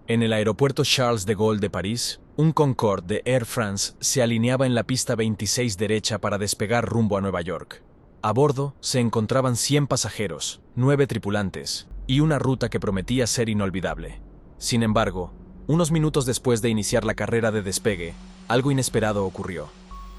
En el aeropuerto Charles de Gaulle de París, un Concorde de Air France se alineaba en la pista 26 derecha para despegar rumbo a Nueva York. A bordo se encontraban 100 pasajeros, 9 tripulantes, y una ruta que prometía ser inolvidable. Sin embargo, unos minutos después de iniciar la carrera de despegue, algo inesperado ocurrió.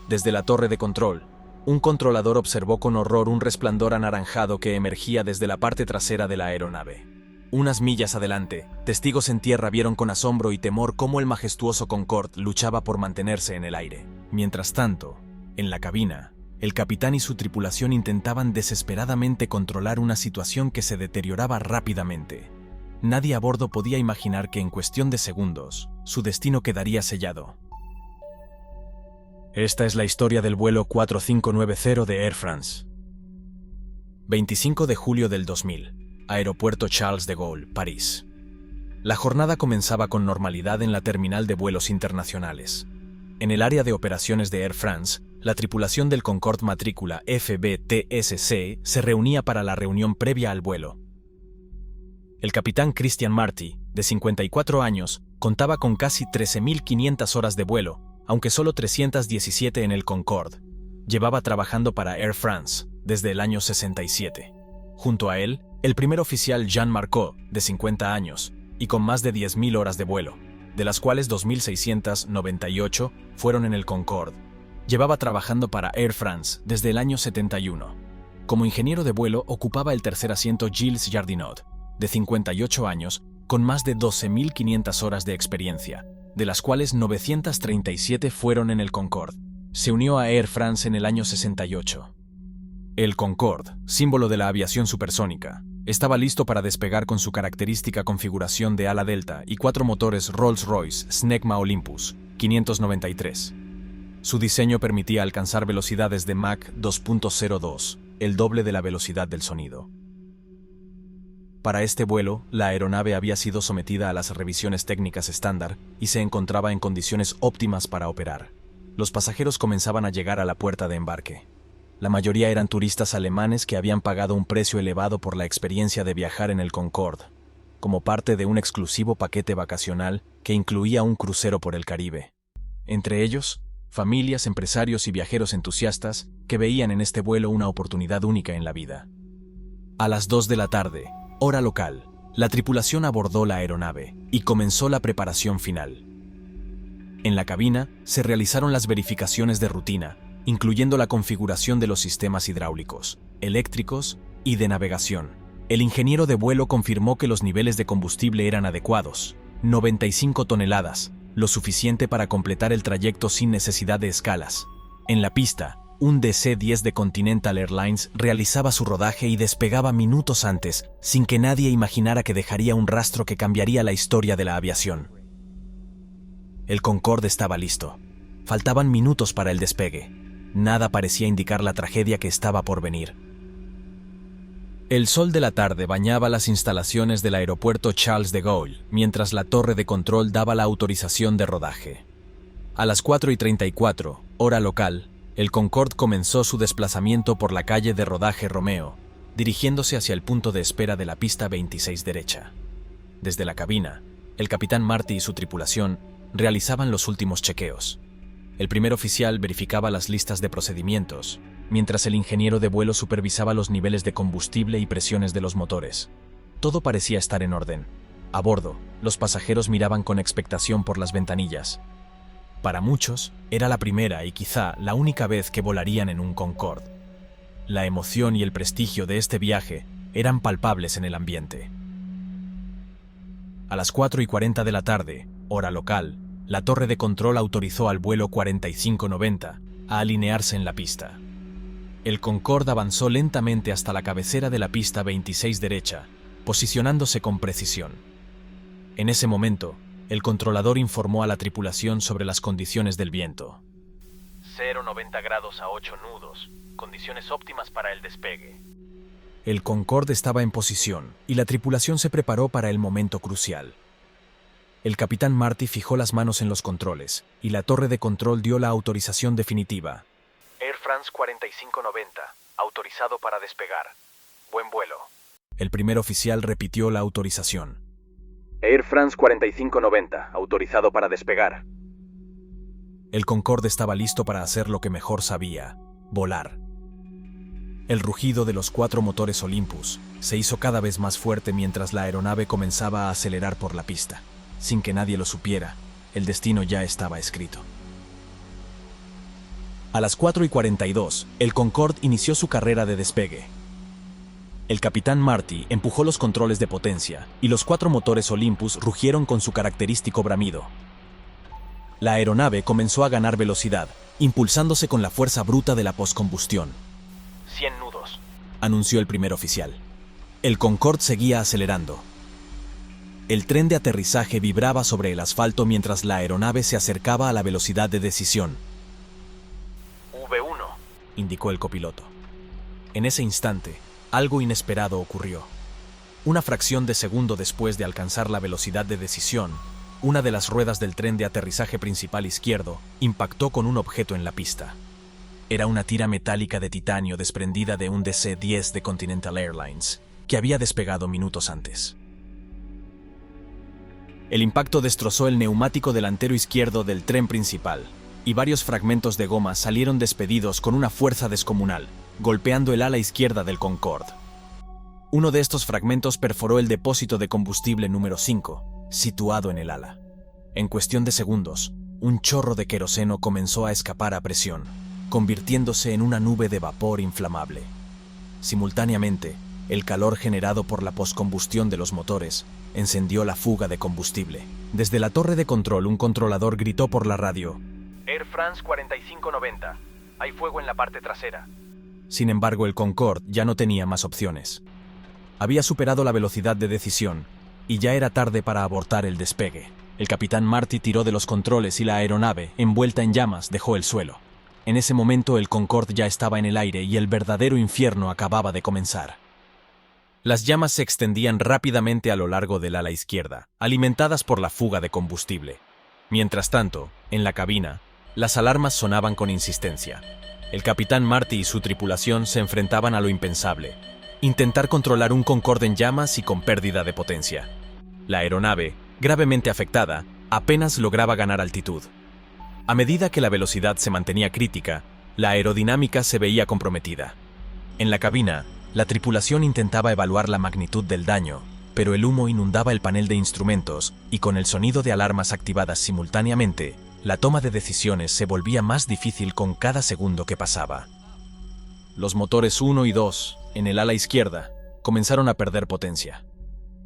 Desde la torre de control, un controlador observó con horror un resplandor anaranjado que emergía desde la parte trasera de la aeronave. Unas millas adelante, testigos en tierra vieron con asombro y temor cómo el majestuoso Concorde luchaba por mantenerse en el aire. Mientras tanto, en la cabina, el capitán y su tripulación intentaban desesperadamente controlar una situación que se deterioraba rápidamente. Nadie a bordo podía imaginar que en cuestión de segundos, su destino quedaría sellado. Esta es la historia del vuelo 4590 de Air France. 25 de julio del 2000. Aeropuerto Charles de Gaulle, París. La jornada comenzaba con normalidad en la terminal de vuelos internacionales. En el área de operaciones de Air France, la tripulación del Concorde matrícula FBTSC se reunía para la reunión previa al vuelo. El capitán Christian Marty, de 54 años, contaba con casi 13.500 horas de vuelo, aunque solo 317 en el Concorde. Llevaba trabajando para Air France desde el año 67. Junto a él, el primer oficial Jean Marcot, de 50 años, y con más de 10.000 horas de vuelo, de las cuales 2.698 fueron en el Concorde. Llevaba trabajando para Air France desde el año 71. Como ingeniero de vuelo ocupaba el tercer asiento Gilles Jardinot, de 58 años, con más de 12.500 horas de experiencia, de las cuales 937 fueron en el Concorde. Se unió a Air France en el año 68. El Concorde, símbolo de la aviación supersónica, estaba listo para despegar con su característica configuración de ala delta y 4 motores Rolls-Royce Snecma Olympus 593. Su diseño permitía alcanzar velocidades de Mach 2.02, el doble de la velocidad del sonido. Para este vuelo, la aeronave había sido sometida a las revisiones técnicas estándar y se encontraba en condiciones óptimas para operar. Los pasajeros comenzaban a llegar a la puerta de embarque. La mayoría eran turistas alemanes que habían pagado un precio elevado por la experiencia de viajar en el Concorde, como parte de un exclusivo paquete vacacional que incluía un crucero por el Caribe. Entre ellos, familias, empresarios y viajeros entusiastas que veían en este vuelo una oportunidad única en la vida. A las 2 de la tarde, hora local, la tripulación abordó la aeronave y comenzó la preparación final. En la cabina se realizaron las verificaciones de rutina, incluyendo la configuración de los sistemas hidráulicos, eléctricos y de navegación. El ingeniero de vuelo confirmó que los niveles de combustible eran adecuados, 95 toneladas, lo suficiente para completar el trayecto sin necesidad de escalas. En la pista, un DC-10 de Continental Airlines realizaba su rodaje y despegaba minutos antes, sin que nadie imaginara que dejaría un rastro que cambiaría la historia de la aviación. El Concorde estaba listo. Faltaban minutos para el despegue. Nada parecía indicar la tragedia que estaba por venir. El sol de la tarde bañaba las instalaciones del aeropuerto Charles de Gaulle, mientras la torre de control daba la autorización de rodaje. A las 4:34, hora local, el Concorde comenzó su desplazamiento por la calle de rodaje Romeo, dirigiéndose hacia el punto de espera de la pista 26 derecha. Desde la cabina, el capitán Marty y su tripulación realizaban los últimos chequeos. El primer oficial verificaba las listas de procedimientos, mientras el ingeniero de vuelo supervisaba los niveles de combustible y presiones de los motores. Todo parecía estar en orden. A bordo, los pasajeros miraban con expectación por las ventanillas. Para muchos, era la primera y quizá la única vez que volarían en un Concorde. La emoción y el prestigio de este viaje eran palpables en el ambiente. A las 4:40 de la tarde, hora local, la torre de control autorizó al vuelo 4590 a alinearse en la pista. El Concorde avanzó lentamente hasta la cabecera de la pista 26 derecha, posicionándose con precisión. En ese momento, el controlador informó a la tripulación sobre las condiciones del viento. 0,90 grados a 8 nudos, condiciones óptimas para el despegue. El Concorde estaba en posición y la tripulación se preparó para el momento crucial. El capitán Marty fijó las manos en los controles y la torre de control dio la autorización definitiva. Air France 4590, autorizado para despegar. Buen vuelo. El primer oficial repitió la autorización. Air France 4590, autorizado para despegar. El Concorde estaba listo para hacer lo que mejor sabía: volar. El rugido de los 4 motores Olympus se hizo cada vez más fuerte mientras la aeronave comenzaba a acelerar por la pista. Sin que nadie lo supiera, el destino ya estaba escrito. A las 4:42, el Concorde inició su carrera de despegue. El capitán Marty empujó los controles de potencia y los 4 motores Olympus rugieron con su característico bramido. La aeronave comenzó a ganar velocidad, impulsándose con la fuerza bruta de la postcombustión. 100 nudos, anunció el primer oficial. El Concorde seguía acelerando. El tren de aterrizaje vibraba sobre el asfalto mientras la aeronave se acercaba a la velocidad de decisión. V1, indicó el copiloto. En ese instante, algo inesperado ocurrió. Una fracción de segundo después de alcanzar la velocidad de decisión, una de las ruedas del tren de aterrizaje principal izquierdo impactó con un objeto en la pista. Era una tira metálica de titanio desprendida de un DC-10 de Continental Airlines, que había despegado minutos antes. El impacto destrozó el neumático delantero izquierdo del tren principal, y varios fragmentos de goma salieron despedidos con una fuerza descomunal, golpeando el ala izquierda del Concorde. Uno de estos fragmentos perforó el depósito de combustible número 5, situado en el ala. En cuestión de segundos, un chorro de queroseno comenzó a escapar a presión, convirtiéndose en una nube de vapor inflamable. Simultáneamente, el calor generado por la postcombustión de los motores encendió la fuga de combustible. Desde la torre de control, un controlador gritó por la radio: Air France 4590, hay fuego en la parte trasera. Sin embargo, el Concorde ya no tenía más opciones. Había superado la velocidad de decisión y ya era tarde para abortar el despegue. El capitán Marty tiró de los controles y la aeronave, envuelta en llamas, dejó el suelo. En ese momento el Concorde ya estaba en el aire y el verdadero infierno acababa de comenzar. Las llamas se extendían rápidamente a lo largo del ala izquierda, alimentadas por la fuga de combustible. Mientras tanto, en la cabina, las alarmas sonaban con insistencia. El capitán Marty y su tripulación se enfrentaban a lo impensable: intentar controlar un Concorde en llamas y con pérdida de potencia. La aeronave, gravemente afectada, apenas lograba ganar altitud. A medida que la velocidad se mantenía crítica, la aerodinámica se veía comprometida. En la cabina, la tripulación intentaba evaluar la magnitud del daño, pero el humo inundaba el panel de instrumentos y con el sonido de alarmas activadas simultáneamente, la toma de decisiones se volvía más difícil con cada segundo que pasaba. Los motores 1 y 2, en el ala izquierda, comenzaron a perder potencia.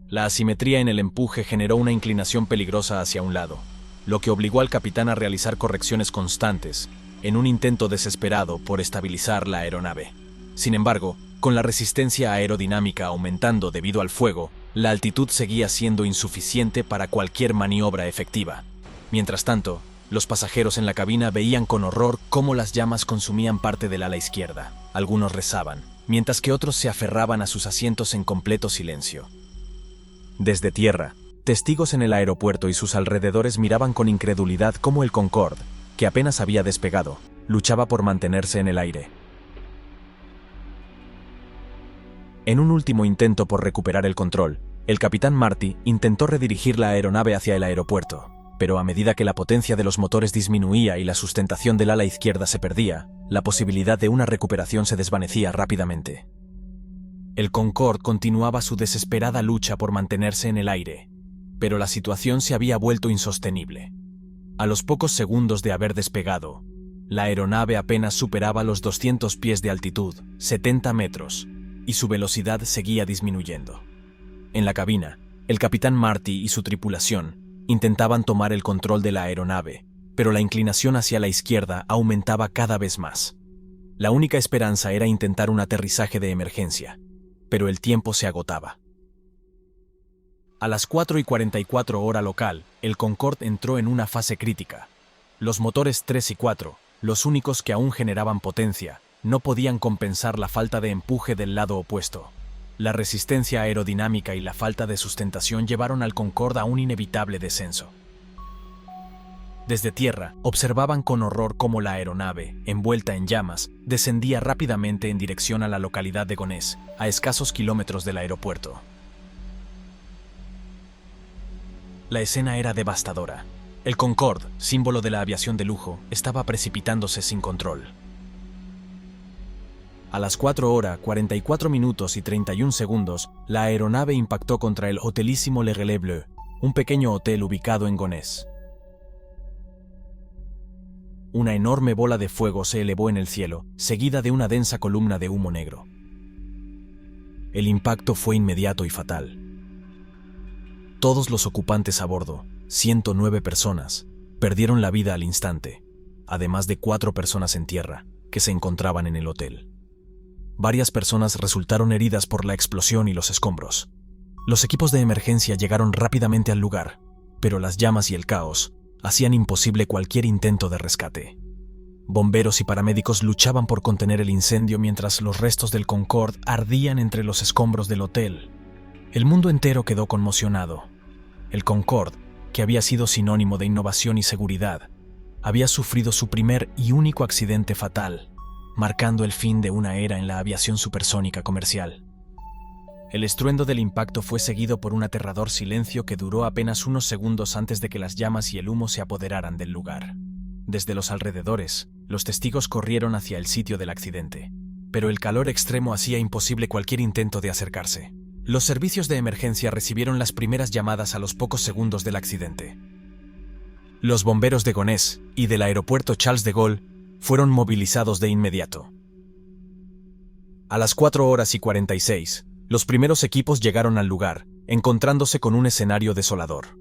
La asimetría en el empuje generó una inclinación peligrosa hacia un lado, lo que obligó al capitán a realizar correcciones constantes, en un intento desesperado por estabilizar la aeronave. Sin embargo, con la resistencia aerodinámica aumentando debido al fuego, la altitud seguía siendo insuficiente para cualquier maniobra efectiva. Mientras tanto, los pasajeros en la cabina veían con horror cómo las llamas consumían parte del ala izquierda. Algunos rezaban, mientras que otros se aferraban a sus asientos en completo silencio. Desde tierra, testigos en el aeropuerto y sus alrededores miraban con incredulidad cómo el Concorde, que apenas había despegado, luchaba por mantenerse en el aire. En un último intento por recuperar el control, el capitán Marty intentó redirigir la aeronave hacia el aeropuerto, pero a medida que la potencia de los motores disminuía y la sustentación del ala izquierda se perdía, la posibilidad de una recuperación se desvanecía rápidamente. El Concorde continuaba su desesperada lucha por mantenerse en el aire, pero la situación se había vuelto insostenible. A los pocos segundos de haber despegado, la aeronave apenas superaba los 200 pies de altitud, 70 metros, y su velocidad seguía disminuyendo. En la cabina, el capitán Marty y su tripulación intentaban tomar el control de la aeronave, pero la inclinación hacia la izquierda aumentaba cada vez más. La única esperanza era intentar un aterrizaje de emergencia, pero el tiempo se agotaba. A las 4:44 hora local, el Concorde entró en una fase crítica. Los motores 3 y 4, los únicos que aún generaban potencia, no podían compensar la falta de empuje del lado opuesto. La resistencia aerodinámica y la falta de sustentación llevaron al Concorde a un inevitable descenso. Desde tierra, observaban con horror cómo la aeronave, envuelta en llamas, descendía rápidamente en dirección a la localidad de Gonesse, a escasos kilómetros del aeropuerto. La escena era devastadora. El Concorde, símbolo de la aviación de lujo, estaba precipitándose sin control. A las 4:44 y 31 segundos, la aeronave impactó contra el Hotelissimo Le Relais Bleu, un pequeño hotel ubicado en Gonesse. Una enorme bola de fuego se elevó en el cielo, seguida de una densa columna de humo negro. El impacto fue inmediato y fatal. Todos los ocupantes a bordo, 109 personas, perdieron la vida al instante, además de 4 personas en tierra, que se encontraban en el hotel. Varias personas resultaron heridas por la explosión y los escombros. Los equipos de emergencia llegaron rápidamente al lugar, pero las llamas y el caos hacían imposible cualquier intento de rescate. Bomberos y paramédicos luchaban por contener el incendio mientras los restos del Concorde ardían entre los escombros del hotel. El mundo entero quedó conmocionado. El Concorde, que había sido sinónimo de innovación y seguridad, había sufrido su primer y único accidente fatal, marcando el fin de una era en la aviación supersónica comercial. El estruendo del impacto fue seguido por un aterrador silencio que duró apenas unos segundos antes de que las llamas y el humo se apoderaran del lugar. Desde los alrededores, los testigos corrieron hacia el sitio del accidente, pero el calor extremo hacía imposible cualquier intento de acercarse. Los servicios de emergencia recibieron las primeras llamadas a los pocos segundos del accidente. Los bomberos de Gonesse y del aeropuerto Charles de Gaulle fueron movilizados de inmediato. A las 4:46, los primeros equipos llegaron al lugar, encontrándose con un escenario desolador.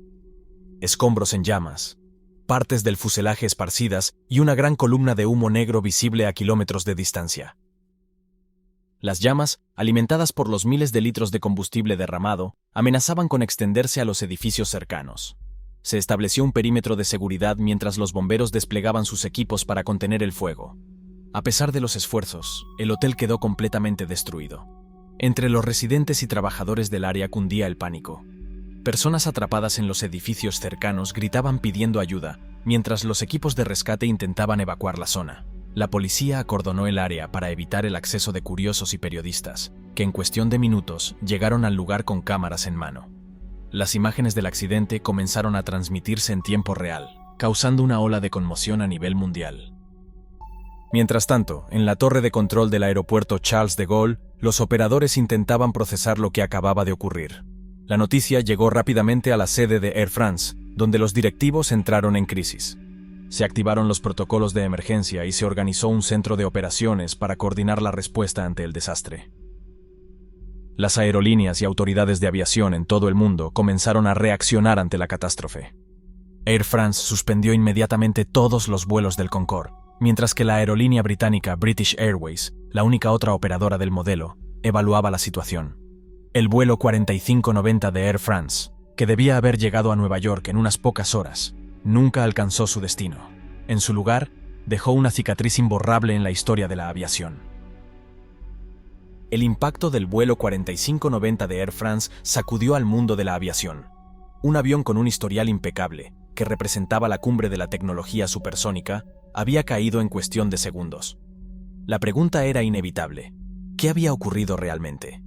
Escombros en llamas, partes del fuselaje esparcidas y una gran columna de humo negro visible a kilómetros de distancia. Las llamas, alimentadas por los miles de litros de combustible derramado, amenazaban con extenderse a los edificios cercanos. Se estableció un perímetro de seguridad mientras los bomberos desplegaban sus equipos para contener el fuego. A pesar de los esfuerzos, el hotel quedó completamente destruido. Entre los residentes y trabajadores del área cundía el pánico. Personas atrapadas en los edificios cercanos gritaban pidiendo ayuda, mientras los equipos de rescate intentaban evacuar la zona. La policía acordonó el área para evitar el acceso de curiosos y periodistas, que en cuestión de minutos llegaron al lugar con cámaras en mano. Las imágenes del accidente comenzaron a transmitirse en tiempo real, causando una ola de conmoción a nivel mundial. Mientras tanto, en la torre de control del aeropuerto Charles de Gaulle, los operadores intentaban procesar lo que acababa de ocurrir. La noticia llegó rápidamente a la sede de Air France, donde los directivos entraron en crisis. Se activaron los protocolos de emergencia y se organizó un centro de operaciones para coordinar la respuesta ante el desastre. Las aerolíneas y autoridades de aviación en todo el mundo comenzaron a reaccionar ante la catástrofe. Air France suspendió inmediatamente todos los vuelos del Concorde, mientras que la aerolínea británica British Airways, la única otra operadora del modelo, evaluaba la situación. El vuelo 4590 de Air France, que debía haber llegado a Nueva York en unas pocas horas, nunca alcanzó su destino. En su lugar, dejó una cicatriz imborrable en la historia de la aviación. El impacto del vuelo 4590 de Air France sacudió al mundo de la aviación. Un avión con un historial impecable, que representaba la cumbre de la tecnología supersónica, había caído en cuestión de segundos. La pregunta era inevitable: ¿qué había ocurrido realmente?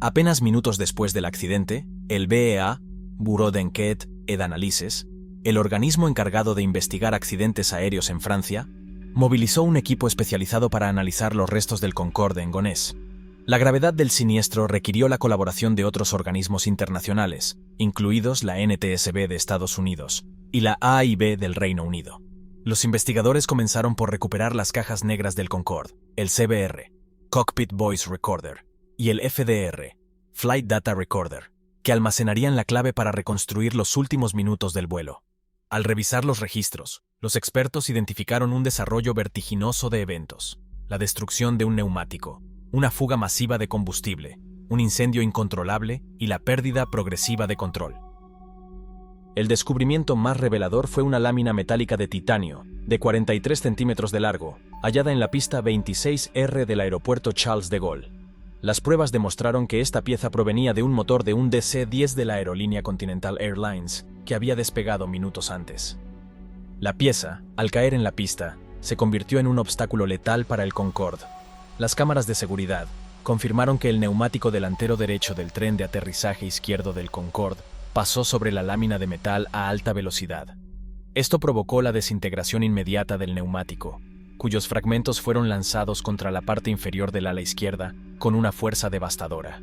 Apenas minutos después del accidente, el BEA, Bureau d'Enquête et d'Analyses, el organismo encargado de investigar accidentes aéreos en Francia, movilizó un equipo especializado para analizar los restos del Concorde en Gonesse. La gravedad del siniestro requirió la colaboración de otros organismos internacionales, incluidos la NTSB de Estados Unidos y la AIB del Reino Unido. Los investigadores comenzaron por recuperar las cajas negras del Concorde, el CBR, Cockpit Voice Recorder, y el FDR, Flight Data Recorder, que almacenarían la clave para reconstruir los últimos minutos del vuelo. Al revisar los registros, los expertos identificaron un desarrollo vertiginoso de eventos: la destrucción de un neumático, una fuga masiva de combustible, un incendio incontrolable y la pérdida progresiva de control. El descubrimiento más revelador fue una lámina metálica de titanio, de 43 centímetros de largo, hallada en la pista 26R del aeropuerto Charles de Gaulle. Las pruebas demostraron que esta pieza provenía de un motor de un DC-10 de la aerolínea Continental Airlines, que había despegado minutos antes. La pieza, al caer en la pista, se convirtió en un obstáculo letal para el Concorde. Las cámaras de seguridad confirmaron que el neumático delantero derecho del tren de aterrizaje izquierdo del Concorde pasó sobre la lámina de metal a alta velocidad. Esto provocó la desintegración inmediata del neumático, cuyos fragmentos fueron lanzados contra la parte inferior del ala izquierda con una fuerza devastadora.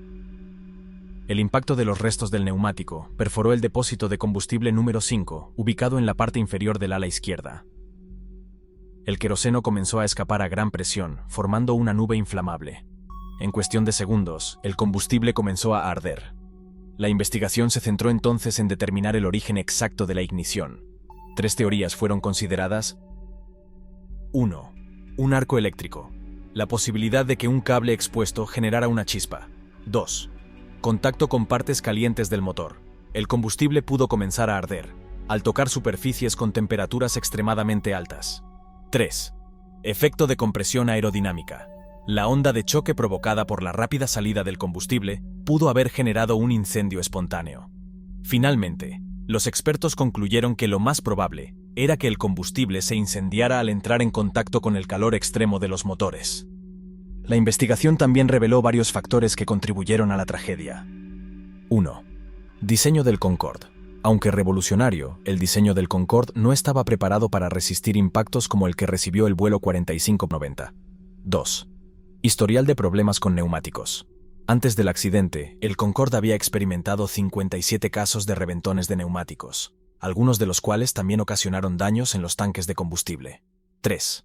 El impacto de los restos del neumático perforó el depósito de combustible número 5, ubicado en la parte inferior del ala izquierda. El queroseno comenzó a escapar a gran presión, formando una nube inflamable. En cuestión de segundos, el combustible comenzó a arder. La investigación se centró entonces en determinar el origen exacto de la ignición. 3 teorías fueron consideradas. 1. Un arco eléctrico. La posibilidad de que un cable expuesto generara una chispa. 2. Contacto con partes calientes del motor. El combustible pudo comenzar a arder, al tocar superficies con temperaturas extremadamente altas. 3. Efecto de compresión aerodinámica. La onda de choque provocada por la rápida salida del combustible pudo haber generado un incendio espontáneo. Finalmente, los expertos concluyeron que lo más probable era que el combustible se incendiara al entrar en contacto con el calor extremo de los motores. La investigación también reveló varios factores que contribuyeron a la tragedia. 1. Diseño del Concorde. Aunque revolucionario, el diseño del Concorde no estaba preparado para resistir impactos como el que recibió el vuelo 4590. 2. Historial de problemas con neumáticos. Antes del accidente, el Concorde había experimentado 57 casos de reventones de neumáticos, algunos de los cuales también ocasionaron daños en los tanques de combustible. 3.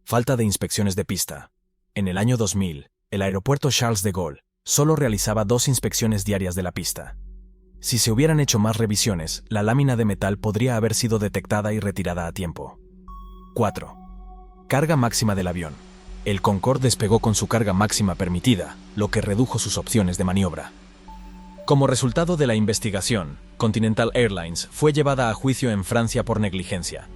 Falta de inspecciones de pista. En el año 2000, el aeropuerto Charles de Gaulle solo realizaba 2 inspecciones diarias de la pista. Si se hubieran hecho más revisiones, la lámina de metal podría haber sido detectada y retirada a tiempo. 4. Carga máxima del avión. El Concorde despegó con su carga máxima permitida, lo que redujo sus opciones de maniobra. Como resultado de la investigación, Continental Airlines fue llevada a juicio en Francia por negligencia.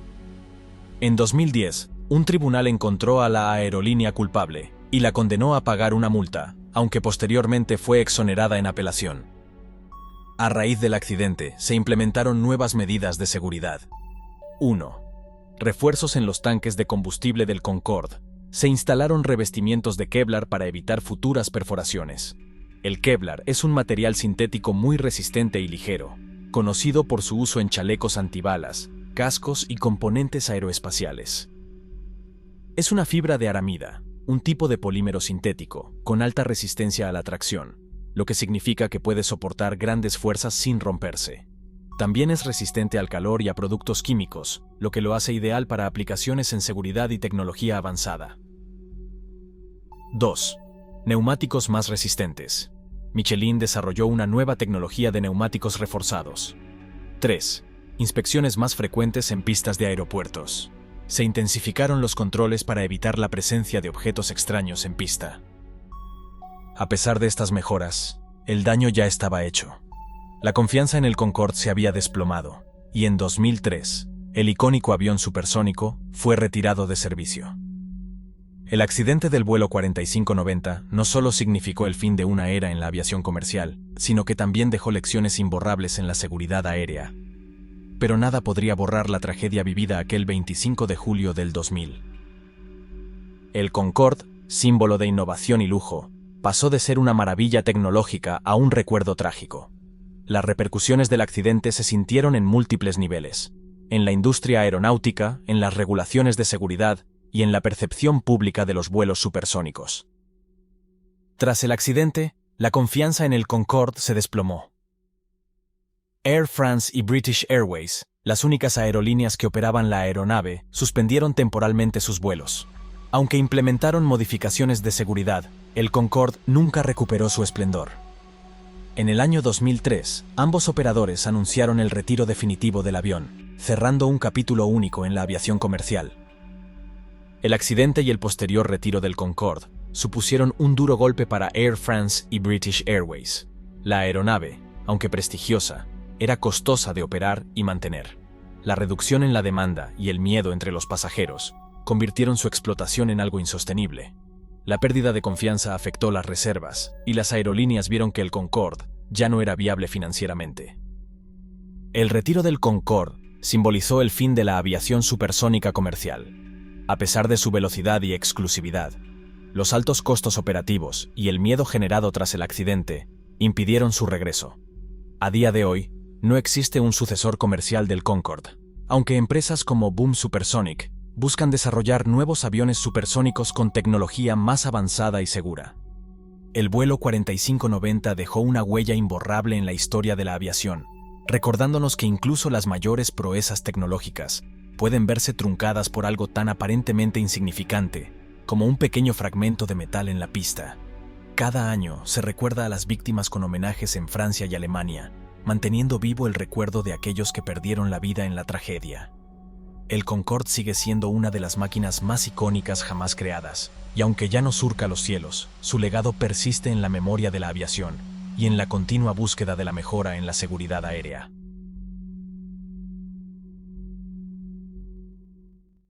En 2010, un tribunal encontró a la aerolínea culpable y la condenó a pagar una multa, aunque posteriormente fue exonerada en apelación. A raíz del accidente, se implementaron nuevas medidas de seguridad. 1. Refuerzos en los tanques de combustible del Concorde. Se instalaron revestimientos de Kevlar para evitar futuras perforaciones. El Kevlar es un material sintético muy resistente y ligero, conocido por su uso en chalecos antibalas, cascos y componentes aeroespaciales. Es una fibra de aramida, un tipo de polímero sintético, con alta resistencia a la tracción, lo que significa que puede soportar grandes fuerzas sin romperse. También es resistente al calor y a productos químicos, lo que lo hace ideal para aplicaciones en seguridad y tecnología avanzada. 2. Neumáticos más resistentes. Michelin desarrolló una nueva tecnología de neumáticos reforzados. 3. Inspecciones más frecuentes en pistas de aeropuertos. Se intensificaron los controles para evitar la presencia de objetos extraños en pista. A pesar de estas mejoras, el daño ya estaba hecho. La confianza en el Concorde se había desplomado, y en 2003, el icónico avión supersónico fue retirado de servicio. El accidente del vuelo 4590 no solo significó el fin de una era en la aviación comercial, sino que también dejó lecciones imborrables en la seguridad aérea. Pero nada podría borrar la tragedia vivida aquel 25 de julio del 2000. El Concorde, símbolo de innovación y lujo, pasó de ser una maravilla tecnológica a un recuerdo trágico. Las repercusiones del accidente se sintieron en múltiples niveles: en la industria aeronáutica, en las regulaciones de seguridad y en la percepción pública de los vuelos supersónicos. Tras el accidente, la confianza en el Concorde se desplomó. Air France y British Airways, las únicas aerolíneas que operaban la aeronave, suspendieron temporalmente sus vuelos. Aunque implementaron modificaciones de seguridad, el Concorde nunca recuperó su esplendor. En el año 2003, ambos operadores anunciaron el retiro definitivo del avión, cerrando un capítulo único en la aviación comercial. El accidente y el posterior retiro del Concorde supusieron un duro golpe para Air France y British Airways. La aeronave, aunque prestigiosa, era costosa de operar y mantener. La reducción en la demanda y el miedo entre los pasajeros convirtieron su explotación en algo insostenible. La pérdida de confianza afectó las reservas, y las aerolíneas vieron que el Concorde ya no era viable financieramente. El retiro del Concorde simbolizó el fin de la aviación supersónica comercial. A pesar de su velocidad y exclusividad, los altos costos operativos y el miedo generado tras el accidente impidieron su regreso. A día de hoy, No existe un sucesor comercial del Concorde, aunque empresas como Boom Supersonic buscan desarrollar nuevos aviones supersónicos con tecnología más avanzada y segura. El vuelo 4590 dejó una huella imborrable en la historia de la aviación, recordándonos que incluso las mayores proezas tecnológicas pueden verse truncadas por algo tan aparentemente insignificante como un pequeño fragmento de metal en la pista. Cada año se recuerda a las víctimas con homenajes en Francia y Alemania, manteniendo vivo el recuerdo de aquellos que perdieron la vida en la tragedia. El Concorde sigue siendo una de las máquinas más icónicas jamás creadas, y aunque ya no surca los cielos, su legado persiste en la memoria de la aviación y en la continua búsqueda de la mejora en la seguridad aérea.